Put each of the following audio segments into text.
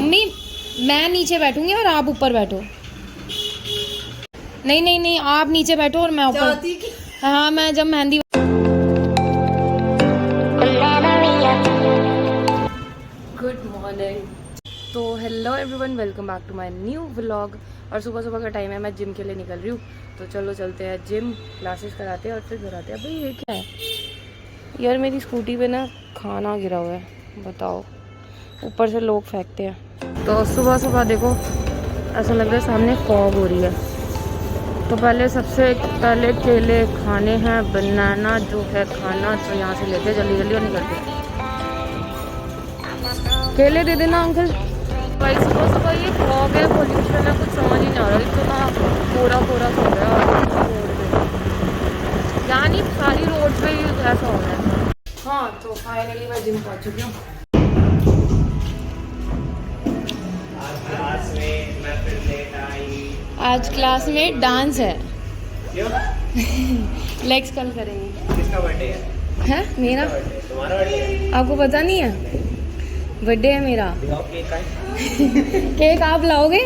Mummy मैं नीचे बैठूंगी और आप ऊपर बैठो। नहीं नहीं नहीं, आप नीचे बैठो और मैं ऊपर। हाँ मैं जब मेहंदी। Good morning. तो hello everyone, welcome back to my new vlog. और सुबह सुबह का टाइम है, मैं जिम के लिए निकल रही हूँ। तो चलो चलते हैं जिम, क्लासेस कराते हैं और फिर घर आते हैं। भाई ये क्या है यार, मेरी स्कूटी पे ना खाना गिरा हुआ है, बताओ। ऊपर से लोग फेंकते हैं। तो सुबह सुबह देखो ऐसा लग रहा है सामने फॉग हो रही है। तो पहले सबसे पहले केले खाने हैं, बनाना जो है खाना। तो यहाँ से लेते जल्दी जल्दी और निकलते हैं। केले दे देना अंकल। भाई सुबह सुबह ये फॉग है, पोल्यूशन है, कुछ समझ ही नहीं आ रहा। इतना कोरा कोरा हो रहा है रोड पे, यानी सारी रोड पे ही ऐसा हो रहा है। हाँ तो फाइनली मैं जिम पहुँच चुकी हूँ। आज क्लास में डांस है। क्यों? लेग्स कल करेंगे। किसका बर्थडे है? मेरा। तुम्हारा बर्थडे? आपको पता नहीं है? बर्थडे है मेरा। केक आप लाओगे?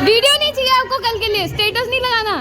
वीडियो नहीं चाहिए आपको कल के लिए, स्टेटस नहीं लगाना।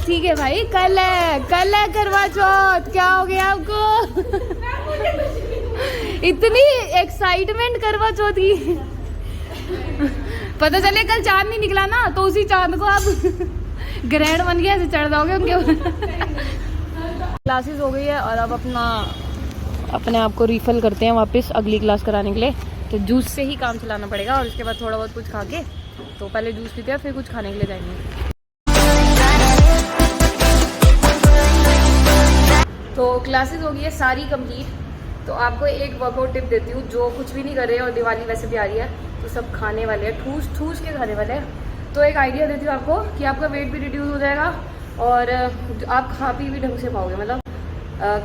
ठीक है भाई, कल है करवा चौथ। क्या हो गया आपको? इतनी एक्साइटमेंट करवा चौथ की। पता चले कल चांद नहीं निकला ना, तो उसी चांद को आप ग्रहण बन गया ऐसे चढ़ जाओगे उनके ऊपर। क्लासेस हो गई है और अब अपने आप को रिफिल करते हैं वापस अगली क्लास कराने के लिए। तो जूस से ही काम चलाना पड़ेगा और उसके बाद थोड़ा बहुत कुछ खा के, तो पहले जूस पीते हैं फिर कुछ खाने के लिए जाएंगे। तो क्लासेस हो गई है सारी कंप्लीट। तो आपको एक वर्कआउट टिप देती हूँ, जो कुछ भी नहीं कर रहे और दिवाली वैसे भी आ रही है तो सब खाने वाले हैं, ठूस ठूस के खाने वाले हैं। तो एक आइडिया देती हूँ आपको कि आपका वेट भी रिड्यूस हो जाएगा और आप खा पी भी ढंग से पाओगे। मतलब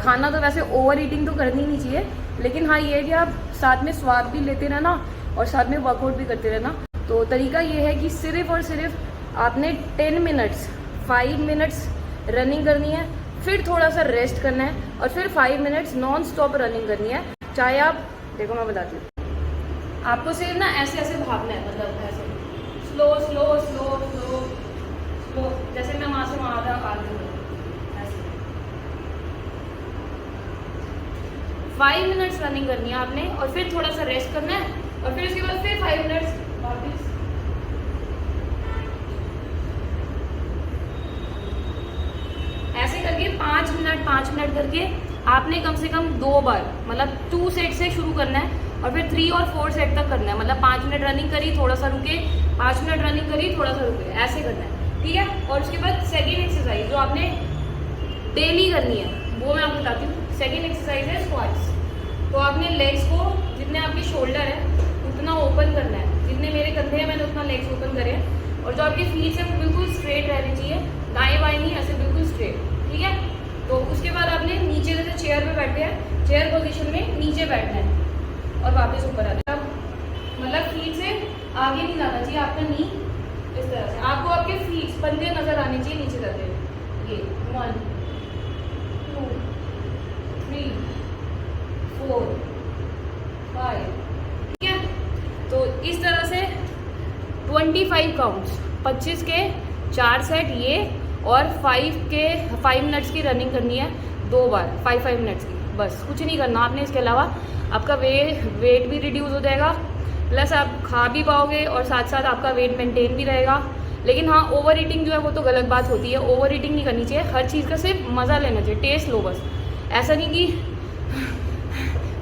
खाना तो वैसे ओवर ईटिंग तो करनी नहीं चाहिए, लेकिन हाँ ये है कि आप साथ में स्वाद भी लेते रहना और साथ में वर्कआउट भी करते रहना। तो तरीका ये है कि सिर्फ और सिर्फ आपने 10 मिनट्स 5 मिनट्स रनिंग करनी है, फिर थोड़ा सा रेस्ट करना है और फिर 5 मिनट्स नॉन स्टॉप रनिंग करनी है। चाहे आप देखो, मैं बताती हूँ आपको, सिर्फ ना ऐसे ऐसे भागना है, मतलब ऐसे slow slow slow slow slow, जैसे मैं वहाँ से वहाँ आ रही हूँ ऐसे। 5 मिनट्स रनिंग करनी है आपने और फिर थोड़ा सा रेस्ट करना है और फिर उसके बाद फिर 5 मिनट्स वापस। ऐसे करके 5 मिनट करके आपने कम से कम 2 बार, मतलब 2 सेट से शुरू करना है और फिर 3 और 4 सेट तक करना है। मतलब 5 मिनट रनिंग करी, थोड़ा सा रुके, 5 मिनट रनिंग करी, थोड़ा सा रुके, ऐसे करना है, ठीक है। और उसके बाद सेकेंड एक्सरसाइज जो आपने डेली करनी है वो मैं आपको बताती हूँ। सेकेंड एक्सरसाइज है स्क्वाट्स। तो आपने लेग्स को, जितने आपके शोल्डर है उतना ओपन करना है, जितने मेरे कंधे हैं मैंने उतना लेग्स ओपन करे हैं। और जो आपकी फीट है वो बिल्कुल स्ट्रेट रहनी चाहिए, दाएं बाएं नहीं, ऐसे बिल्कुल स्ट्रेट, ठीक है। तो उसके बाद आपने नीचे जैसे चेयर पे बैठे हैं, चेयर पोजीशन में नीचे बैठना है और वापस ऊपर आना है। मतलब फीट से आगे नहीं जाना चाहिए आपका नी, इस तरह से आपको आपके फीट पंजे नजर आने आनी चाहिए, नीचे करते हैं ये 1 2 3 4 5, ठीक है। तो इस तरह से 25 काउंट्स, 25 के 4 सेट ये, और 5 मिनट्स की रनिंग करनी है 2 बार, 5 मिनट्स की, बस कुछ नहीं करना आपने। इसके अलावा आपका वेट भी रिड्यूस हो जाएगा, प्लस आप खा भी पाओगे और साथ साथ आपका वेट मेंटेन भी रहेगा। लेकिन हाँ, ओवर ईटिंग जो है वो तो गलत बात होती है, ओवर ईटिंग नहीं करनी चाहिए। हर चीज़ का सिर्फ मज़ा लेना चाहिए, टेस्ट लो बस। ऐसा नहीं कि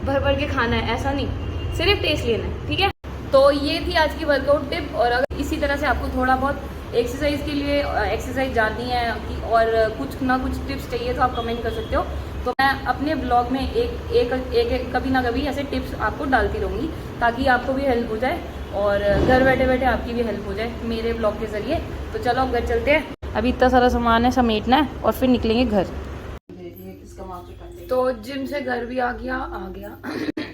भर भर के खाना है, ऐसा नहीं, सिर्फ टेस्ट लेना है, ठीक है। तो ये थी आज की वर्कआउट टिप। और अगर इसी तरह से आपको थोड़ा बहुत एक्सरसाइज के लिए एक्सरसाइज जाननी है और कुछ ना कुछ टिप्स चाहिए तो आप कमेंट कर सकते हो। तो मैं अपने ब्लॉग में एक कभी ना कभी ऐसे टिप्स आपको डालती रहूँगी, ताकि आपको भी हेल्प हो जाए और घर बैठे बैठे आपकी भी हेल्प हो जाए मेरे ब्लॉग के ज़रिए। तो चलो अब घर चलते हैं, अभी इतना सारा सामान है समेटना है और फिर निकलेंगे घर। तो जिम से घर भी आ गया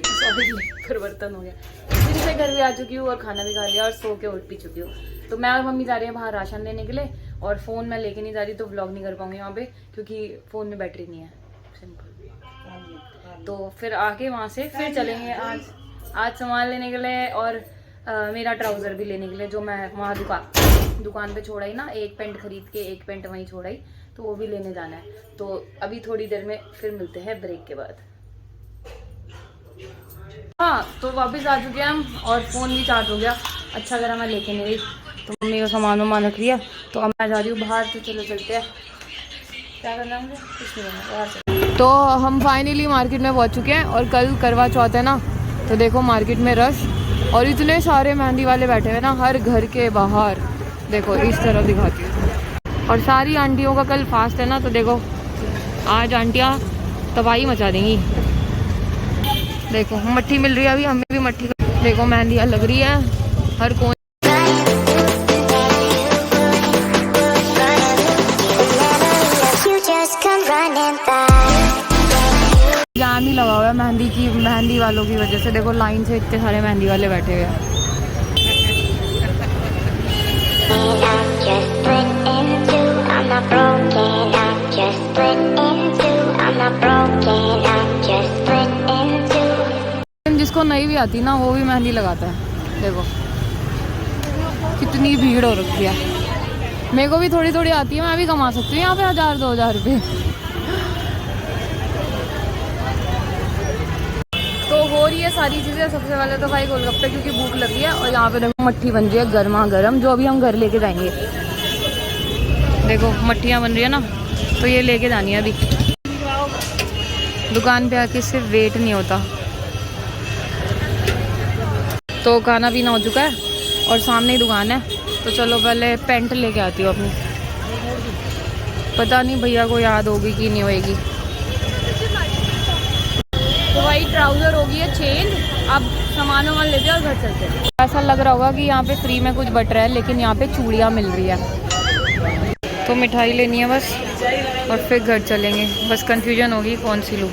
सॉरी परिवर्तन हो गया। जिम से घर भी आ चुकी हूँ और खाना भी खा लिया और सो के उठ भी चुकी हूँ। तो मैं और मम्मी जा रहे हैं बाहर राशन लेने के लिए, और फ़ोन मैं लेके नहीं जा रही तो व्लॉग नहीं कर पाऊंगी वहाँ पे, क्योंकि फ़ोन में बैटरी नहीं है, सिंपल। तो फिर आके वहाँ से फिर चलेंगे आज सामान लेने के लिए, और मेरा ट्राउज़र भी लेने के लिए, जो मैं वहाँ दुकान पे छोड़ा ही ना, एक पैंट खरीद के एक पैंट वहीं छोड़ा ही, तो वो भी लेने जाना है। तो अभी थोड़ी देर में फिर मिलते हैं ब्रेक के बाद। हाँ, तो वापस आ चुके हैं हम और फ़ोन भी चार्ज हो गया। अच्छा करा मैं लेके नहीं गई, तो मम्मी को सामान रख दिया। तो अब मैं जा रही हूँ बाहर, तो चलो चलते हैं। क्या करना है मुझे? कुछ नहीं करना, बाहर चलते। तो हम फाइनली मार्केट में पहुँच चुके हैं, और कल करवा चौथ है ना, तो देखो मार्केट में रश, और इतने सारे मेहंदी वाले बैठे हुए ना हर घर के बाहर। देखो इस तरह दिखाती हूँ, और सारी आंटियों का कल फास्ट है ना, तो देखो आज आंटियाँ तबाही मचा देंगी। देखो मट्ठी मिल रही है, अभी हमें भी मट्ठी। देखो मेहंदियाँ लग रही है हर कोने। जाम ही लगा हुआ है मेहंदी वालों की वजह से। देखो लाइन से इतने सारे मेहंदी वाले बैठे हुए हैं। जिसको नहीं भी आती ना वो भी मेहंदी लगाता है। देखो कितनी भीड़ हो रखी है। मेरे को भी थोड़ी थोड़ी आती है, मैं भी कमा सकती हूँ यहाँ पे 1000-2000 रुपये। तो हो रही है सारी चीज़ें। सबसे पहले तो भाई गोलगप्पे, क्योंकि भूख लगी है, और यहाँ पे देखो मट्ठी बन रही है गर्मा गर्म, जो अभी हम घर लेके जाएंगे। देखो मट्ठियाँ बन रही है ना, तो ये लेके जानी है अभी। दुकान पे आके सिर्फ वेट नहीं होता। तो खाना पीना हो चुका है और सामने ही दुकान है, तो चलो पहले पैंट लेके आती हूँ अपनी। पता नहीं भैया को याद होगी कि नहीं होएगी। तो भाई ट्राउज़र हो गई है चेंज, अब सामान वामान लेते हैं और घर चलते हैं। ऐसा लग रहा होगा कि यहाँ पे फ्री में कुछ बट रहा है, लेकिन यहाँ पे चूड़ियाँ मिल रही है। तो मिठाई लेनी है बस, और फिर घर चलेंगे। बस कंफ्यूजन होगी कौन सी लूँ।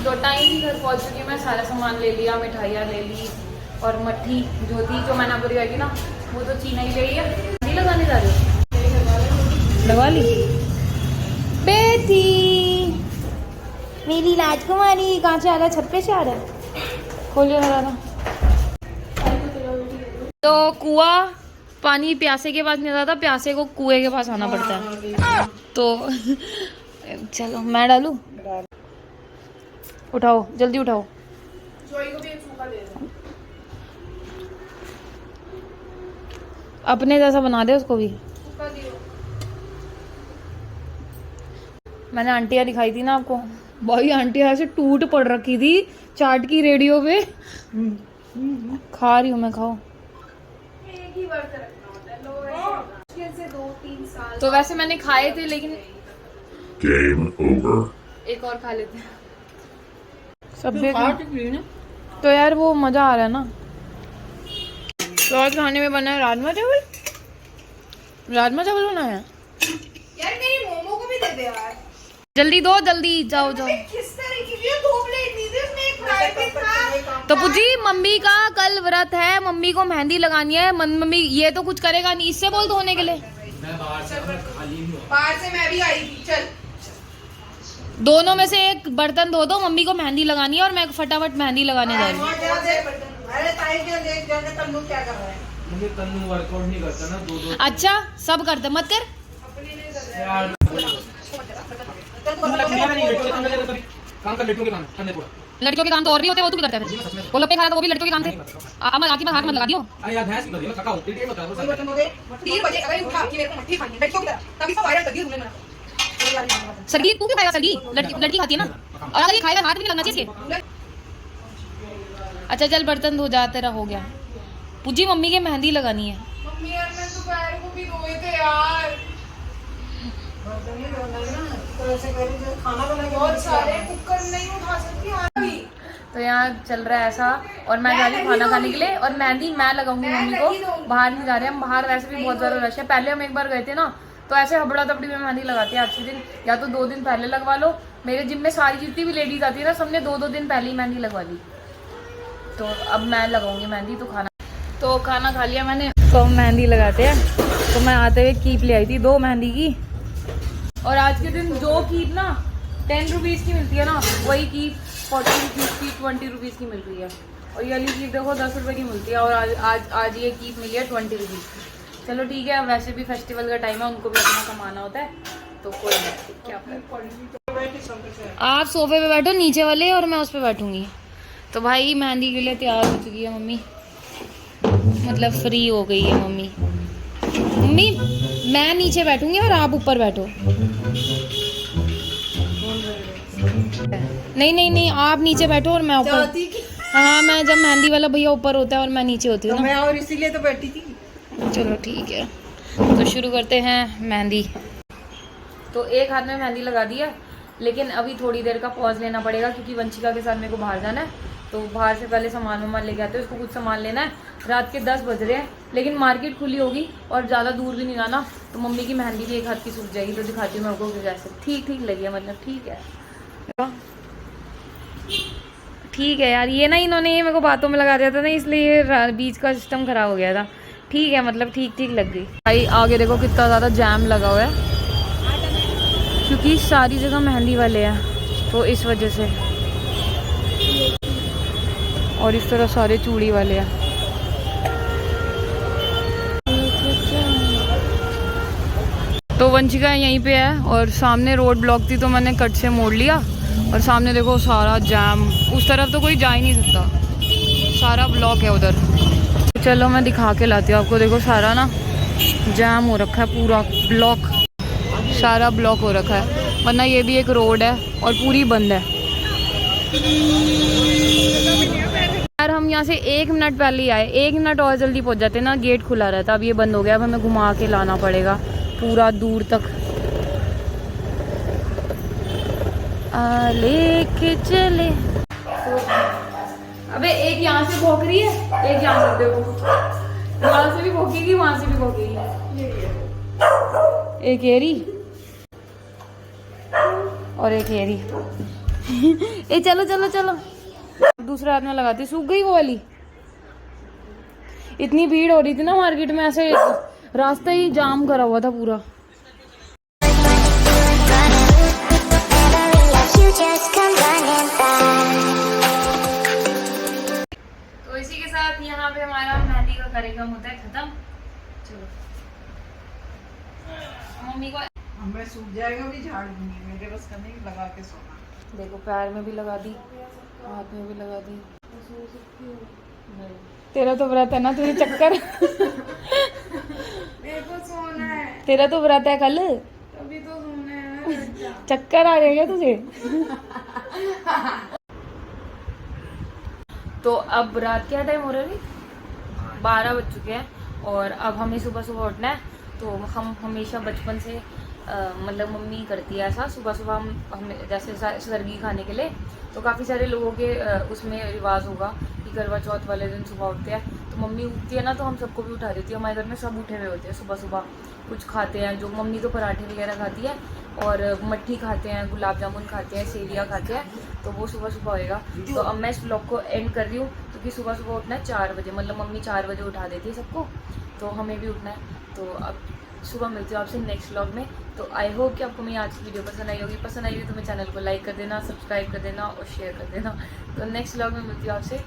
तो टाइम ही घर पहुँच चुकी, मैं सारा सामान ले लिया, मिठाइयाँ ले ली, और मट्ठी जो थी, जो मैंने आपको दिखाई थी ना, वो तो चीना ही ले लिया। नहीं लगाने जा रही, लगा ली। बेटी मेरी राजकुमारी कहाँ से आ रहा है? छत पे से आ रहा है। खोलिए ना। तो कुआं पानी प्यासे के पास नहीं आता, प्यासे को कुएं के पास आना पड़ता है। तो चलो मैं डालूं, उठाओ जल्दी उठाओ। अपने जैसा बना दे उसको भी। मैंने आंटियाँ दिखाई थी ना आपको, भाई आंटियाँ ऐसे टूट पड़ रखी थी चाट की रेडियो पे। खा रही हूँ मैं, खाओ। एक ही बार रखना होता है, लो ऐसे 2-3 साल। तो वैसे मैंने खाए थे, लेकिन गेम ओवर। एक और खा लेते हैं सब। तो यार वो मजा आ रहा है ना। तो आज खाने में बना है राजमा चावल बना है। यार मेरी मोमो को भी दे दे यार। जल्दी दो, जल्दी जाओ। किस तरीके की 2 प्लेट दी थी, उसमें एक फ्राई भी था। तो पूजी मम्मी का कल व्रत है, मम्मी को मेहंदी लगानी है। मम्मी ये तो कुछ करेगा नहीं, इससे बोल धोने के लिए। मैं बाहर से खाली नहीं हुआ। बाहर से मैं भी आई थी। चल दोनों में से एक बर्तन धो दो, मम्मी को मेहंदी लगानी है और मैं फटाफट मेहंदी लगाने जा रही हूँ। अरे ताई क्या देख जाके तन्नू क्या कर रहा है। मुझे तन्नू वर्कआउट नहीं करता ना, दो अच्छा सब करते, मत कर। यार काम कर, लड़कियों के काम करने पूरा। लड़कियों के काम तो और भी होते हैं, वो तू भी करता है फिर। वो लोग पे खा रहा था, वो भी लड़कियों के काम थे। आकी में हाथ मत लगा दियो। अरे यार भैंस की बनी, मैं थका हूं, टीटी मत करो। 3 बजे अगर उठा कि मेरे को मट्ठी खानी है लड़कियों की तरह, तभी सब वायरल कर दिया तुमने मेरा। सरगी तू क्यों खाएगा? सरगी लड़की खाती है ना, और अगर ये खाएगा हाथ भी नहीं लगना चाहिए इसके। अच्छा चल बर्तन धो जा, तेरा हो गया। पूजी मम्मी के मेहंदी लगानी है। मम्मी यार मैं दोपहर को भी रोए थे यार। बहुत सारे कुकर नहीं उठा सकती अभी। तो यहाँ चल रहा है ऐसा, और मैं जा रही हूँ खाना खाने के लिए, और मेहंदी मैं लगाऊंगी मम्मी को। बाहर नहीं जा रहे हम, बाहर वैसे भी बहुत ज़्यादा रश है। पहले हम एक बार गए थे ना, तो ऐसे हबड़ा तबड़ी में मेहंदी लगाते हैं। अच्छे दिन या तो 2 दिन पहले लगवा लो। मेरे जिम में सारी जितनी भी लेडीज आती है ना, सबने 2-2 दिन पहले ही मेहंदी लगवा ली। तो अब मैं लगाऊंगी मेहंदी। तो खाना खा लिया मैंने, तो हम मेहंदी लगाते हैं। तो मैं आते हुए कीप ले आई थी 2 मेहंदी की, और आज के दिन जो कीप ना 10 रुपीज़ की मिलती है ना, वही कीप 40 रुपीज़ की 20 रुपीज़ की मिल रही है। और ये वाली कीप देखो 10 रुपये की मिलती है, और आज ये कीप मिली है 20 रुपीज़ की। चलो ठीक है, वैसे भी फेस्टिवल का टाइम है, उनको भी अपना कमाना होता है, तो कोई नहीं। क्या आप सोफे पे बैठो नीचे वाले, और मैं उस पर बैठूंगी। तो भाई मेहंदी के लिए तैयार हो चुकी है मम्मी, मतलब फ्री हो गई है मम्मी। मम्मी मैं नीचे बैठूंगी और आप ऊपर बैठो। नहीं आप नीचे बैठो और मैं ऊपर। हाँ मैं जब मेहंदी वाला भैया ऊपर होता है और मैं नीचे होती हूँ ना, मैं और इसीलिए तो बैठी थी। चलो ठीक है, तो शुरू करते हैं मेहंदी। तो एक हाथ में मेहंदी लगा दी है, लेकिन अभी थोड़ी देर का पॉज लेना पड़ेगा, क्योंकि वंशिका के साथ मेरे को बाहर जाना है। तो बाहर से पहले सामान वामान लेके आते हैं, उसको कुछ सामान लेना है। रात के 10 बज रहे हैं, लेकिन मार्केट खुली होगी और ज़्यादा दूर भी नहीं जाना, तो मम्मी की मेहंदी भी एक हाथ की सूख जाएगी। तो दिखाती हूँ मैं आपको कैसे। ठीक लगी है, मतलब ठीक है यार। ये ना इन्होंने ये मेरे को बातों में लगा दिया था ना, इसलिए बीच का सिस्टम खराब हो गया था। ठीक है, मतलब ठीक लग गई। भाई आगे देखो कितना ज़्यादा जैम लगा हुआ है, क्योंकि सारी जगह मेहंदी वाले हैं, तो इस वजह से। और इस तरह सारे चूड़ी वाले हैं। तो वंशिका यहीं पे है, और सामने रोड ब्लॉक थी, तो मैंने कट से मोड़ लिया। और सामने देखो सारा जाम, उस तरफ तो कोई जा ही नहीं सकता, सारा ब्लॉक है उधर। चलो मैं दिखा के लाती हूँ आपको। देखो सारा ना जाम हो रखा है, पूरा ब्लॉक, सारा ब्लॉक हो रखा है। वरना ये भी एक रोड है और पूरी बंद है यार। हम यहाँ से 1 मिनट पहले ही आए, 1 मिनट और जल्दी पहुँच जाते ना, गेट खुला रहता। अब ये बंद हो गया, अब हमें घुमा के लाना पड़ेगा पूरा दूर तक। लेके चले। तो अबे एक यहाँ से भौंक रही है, एक यहाँ से, देखो वहाँ से भी भौंकेगी, वहाँ से भी भौंकेगी। एक एरी और एक एरी। ए चलो दूसरा हाथ में लगाती। सूख गई वो वाली। इतनी भीड़ हो रही थी ना मार्केट में, ऐसे रास्ता ही जाम करा हुआ था पूरा। तो इसी के साथ यहाँ पे हमारा मेहंदी का कार्यक्रम होता है खत्म। चलो मम्मी को हमें सूख जाएगा भी, झाड़ दूंगी, मेरे बस का नहीं, लगा के सोना। देखो पैर में भी लगा दी, हाथ में भी लगा दी। तेरा तो व्रत है ना, तुझे चक्कर मेरे को सोना है, तेरा तो व्रत है कल, अभी तो सोना है। चक्कर आ रहे हैं तुझे। तो अब रात क्या टाइम हो रहा है? 12 बज चुके हैं, और अब हमें सुबह उठना है। तो हम हमेशा बचपन से मतलब मम्मी करती है ऐसा, सुबह हम जैसे सरगी खाने के लिए, तो काफ़ी सारे लोगों के उसमें रिवाज होगा कि करवा चौथ वाले दिन सुबह उठते हैं। तो मम्मी उठती है ना, तो हम सबको भी उठा देती है। हमारे घर में सब उठे हुए होते हैं सुबह, कुछ खाते हैं। जो मम्मी तो पराठे वगैरह खाती है, और मट्ठी खाते हैं, गुलाब जामुन खाते हैं, सेवियाँ खाते हैं। तो वो सुबह होएगा। तो अब मैं इस ब्लॉग को एंड कर रही हूँ, क्योंकि सुबह उठना है 4 बजे, मतलब मम्मी 4 बजे उठा देती है सबको, तो हमें भी उठना है। तो अब सुबह मिलती हूँ आपसे नेक्स्ट व्लॉग में। तो आई होप कि आपको मेरी आज की वीडियो पसंद आई होगी। पसंद आई होगी तो मेरे चैनल को लाइक कर देना, सब्सक्राइब कर देना और शेयर कर देना। तो नेक्स्ट व्लॉग में मिलती हूँ आपसे।